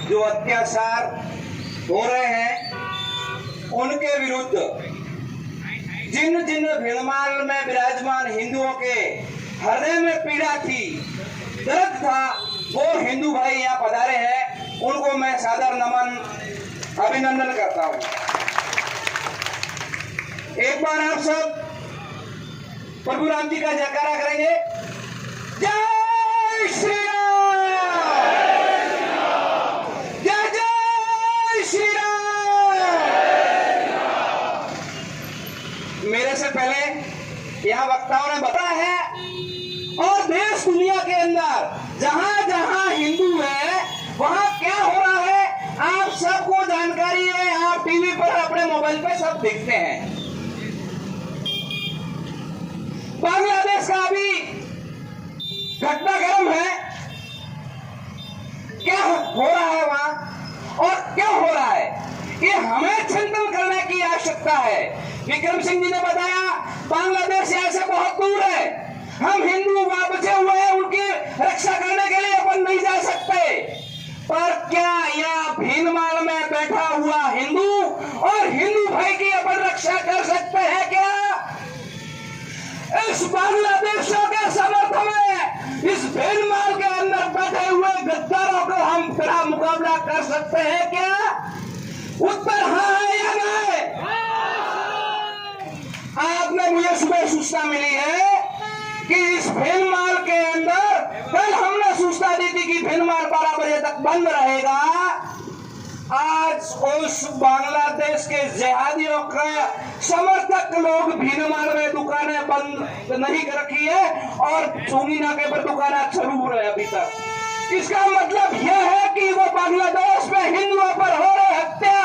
जो अत्याचार हो रहे हैं उनके विरुद्ध जिन जिन भीड़माल में विराजमान हिंदुओं के हृदय में पीड़ा थी, दर्द था, वो हिंदू भाई यहाँ पधारे हैं, उनको मैं सादर नमन अभिनंदन करता हूँ। एक बार आप सब प्रभु राम जी का जयकारा करेंगे। जय श्री राम, जय जय श्री राम। मेरे से पहले यहाँ वक्ताओं ने बताया है, और देश दुनिया के अंदर जहां जहां हिंदू है वहां क्या हो रहा है आप सबको जानकारी है। आप टीवी पर अपने मोबाइल पे सब देखते हैं। बांग्लादेश का अभी घटनाक्रम है, क्या हो रहा है वहां और क्या हो रहा है, ये हमें चिंतन करने की आवश्यकता है। विक्रम सिंह जी ने बताया बांग्लादेश यहाँ से बहुत दूर है, हम हिंदू वहां बचे हुए हैं, उनकी रक्षा करने के लिए अपन नहीं जा सकते। पर क्या यह भीनमाल में बैठा हुआ हिंदू और हिंदू भाई की अपन रक्षा कर सकते हैं क्या? इस बांग्लादेशियों के समर्थन में इस भीनमाल के अंदर बैठे हुए गद्दारों को हम खड़ा मुकाबला कर सकते हैं क्या? उत्तर हाँ है या नहीं? आपने मुझे सुबह सूचना मिली है कि इस भीनमाल के अंदर, कल हमने सूचना दी थी कि भीनमाल 12 बजे तक बंद रहेगा। आज उस बांग्लादेश के जिहादियों का समर्थक लोग भीनमाल में दुकानें बंद नहीं कर रखी है और चुंगी नाके पर दुकानें चालू रहे अभी तक। इसका मतलब यह है कि वो बांग्लादेश में हिंदुओं पर हो रहे हत्या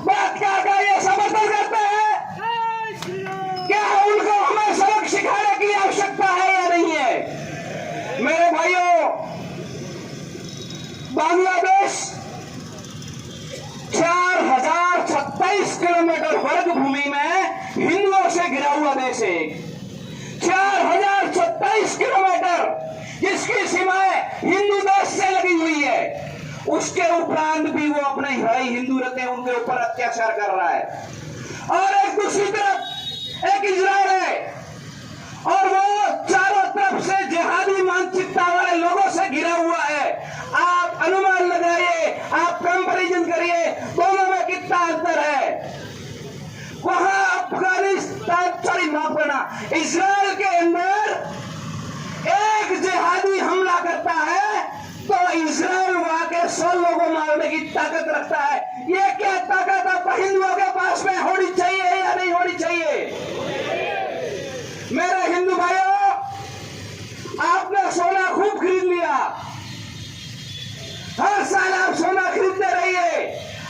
बलात्कार का ये समर्थन करते हैं। क्या उनको हमें सबक सिखाने की आवश्यकता है या नहीं है? मेरे भाइयों, बांग्लादेश 4026 किलोमीटर वर्ग भूमि में हिंदुओं से घिरा हुआ देश है। 4026 किलोमीटर जिसकी सीमाएं हिंदू देश से लगी हुई है, उसके उपरांत भी वो अपने भाई हिंदू रहते हैं उनके ऊपर अत्याचार कर रहा है। और एक दूसरी तरफ एक इजराइल है और वो चारों तरफ से जिहादी मानसिकता वाले लोगों से घिरा हुआ है। आप अनुमान लगाइए, आप कंपैरिजन करिए, दोनों में कितना अंतर है। वहां अफगानिस्तान माफ करना, इजराइल के अंदर एक जिहादी हमला करता है तो इजराइल वहां के 100 लोगों मारने की ताकत रखता है। ये क्या ताकत अब हिंदुओं के पास में होनी चाहिए या नहीं होनी चाहिए? मेरे हिंदू भाइयों, आपने सोना खूब खरीद लिया, हर साल आप सोना खरीदते रहिए,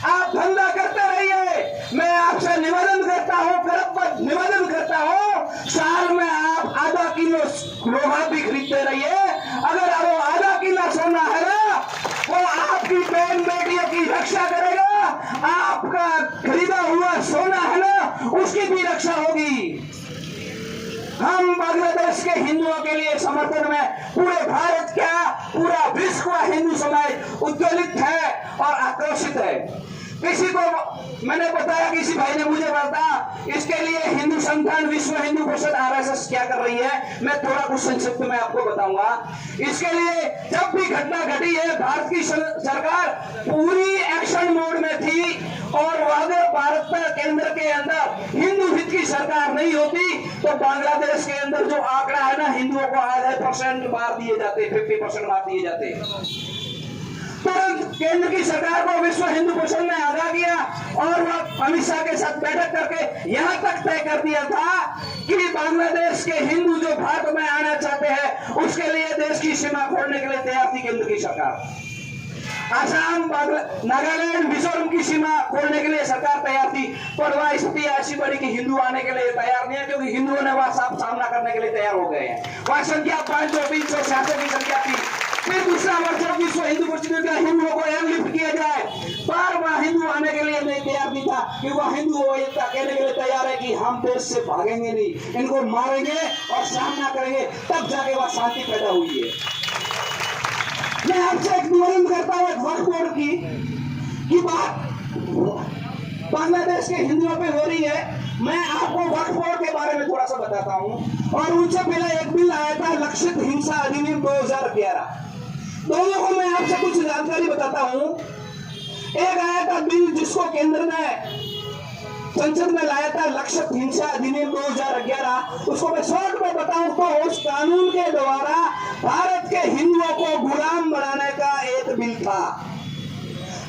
आप धंधा करते रहिए। मैं आपसे निवेदन करता हूं, करबद्ध निवेदन करता हूं, साल में आप आधा किलो लोहा भी खरीदते रहिए। अगर वो आधा किलो सोना है ना, वो आपकी बहन बेटियों की रक्षा करेगा। आपका खरीदा हुआ सोना है ना, उसकी भी रक्षा होगी। हम बांग्लादेश के हिंदुओं के लिए समर्थन में पूरे भारत क्या पूरा विश्व का हिंदू समाज उद्वेलित है और आक्रोशित है। किसी को मैंने बताया, किसी भाई ने मुझे बताया, इसके लिए हिंदू संगठन विश्व हिंदू परिषद आरएसएस क्या कर रही है, मैं थोड़ा कुछ संक्षिप्त में आपको बताऊंगा। इसके लिए जब भी घटना घटी है, भारत की सरकार पूरी एक्शन मोड में थी और अगर भारत पर केंद्र के अंदर हिंदू हित की सरकार नहीं होती तो बांग्लादेश के अंदर जो आंकड़ा है ना, हिंदुओं को 50% मार दिए जाते, 50% मार दिए जाते। तुरंत केंद्र की सरकार को विश्व हिंदू परिषद ने आगाह किया और वह अमित शाह के साथ बैठक करके यहां तक तय कर दिया था कि बांग्लादेश के हिंदू जो भारत में आना चाहते हैं उसके लिए देश की सीमा खोलने के लिए तैयार थी केंद्र की सरकार। आसाम, नागालैंड, मिजोरम की सीमा खोलने के लिए सरकार तैयार थी, पर वह स्थिति ऐसी बड़ी कि हिंदू आने के लिए तैयार नहीं है, क्योंकि हिंदुओं ने वह साफ सामना करने के लिए तैयार हो गए हैं। वह संख्या 500-300 की संख्या थी। फिर दूसरा वर्ष विश्व हिंदू परिषद का हिंदुओं को एयरलिफ्ट किया जाए, पर वह हिंदू आने के लिए नहीं तैयार नहीं था, कि वह हिंदू कहने के लिए तैयार है कि हम देश से भागेंगे नहीं, इनको मारेंगे और सामना करेंगे, तब जाके वह शांति पैदा हुई है। मैं आपसे एक निवेदन करता हूं एक वक्फ बोर्ड की, की बात बांग्लादेश के हिंदुओं पे हो रही है, मैं आपको वक्फ बोर्ड के बारे में थोड़ा सा बताता हूं। और उनसे पहले एक बिल आया था लक्षित हिंसा अधिनियम 2011। दोनों को मैं आपसे कुछ जानकारी बताता हूं। एक आया था बिल जिसको केंद्र ने संसद में लाया था, लक्षित हिंसा अधिनियम 2011। उसको मैं शॉर्ट में बताऊं तो उस कानून के द्वारा भारत के हिंदुओं को गुलाम बनाने का एक बिल था।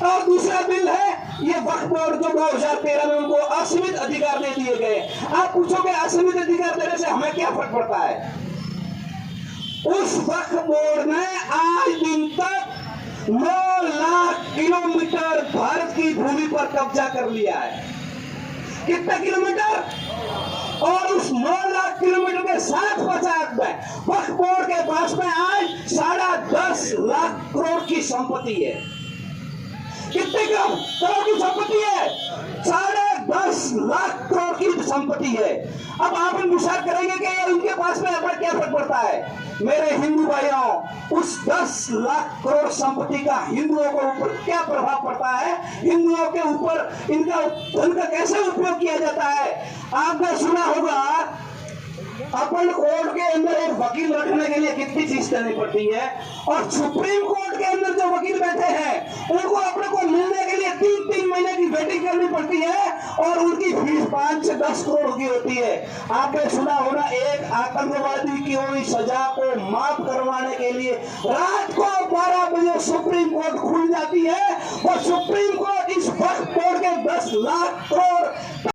और दूसरा बिल है ये वक्फ बोर्ड जो 2013 में उनको असीमित अधिकार दे दिए गए। आप पूछोगे असीमित अधिकार देने से हमें क्या फर्क पड़ता है? उस वक्फ बोर्ड ने आज दिन तक 9 लाख किलोमीटर भारत की भूमि पर कब्जा कर लिया है। कितना किलोमीटर? और उस 9 लाख किलोमीटर के साथ पचास में वक्फ बोर्ड के पास में आज 10.5 लाख करोड़ की संपत्ति है। कितने करोड़ की संपत्ति है? 10.5 लाख करोड़ की संपत्ति है। अब आप विचार करेंगे कि उनके पास में अपना क्या फर्क पड़ता है? मेरे हिंदू भाइयों, उस 10 लाख करोड़ संपत्ति का हिंदुओं के ऊपर क्या प्रभाव पड़ता है? हिंदुओं के ऊपर इनका धन का कैसे उपयोग किया जाता है? आपने सुना होगा अपन कोर्ट के अंदर एक वकील रखने के लिए कितनी फीस देनी पड़ती है, और सुप्रीम कोर्ट के अंदर जो वकील बैठे हैं उनको अपने को मिलने के लिए 3-3 महीने की वेटिंग करनी पड़ती है, और उनकी फीस 5 से 10 करोड़ की होती है। आपने सुना होगा एक आतंकवादी की हुई सजा को माफ करवाने के लिए रात को 12 बजे सुप्रीम कोर्ट खुल जाती है, और सुप्रीम कोर्ट इस वक्त कोर्ट के 10 लाख करोड़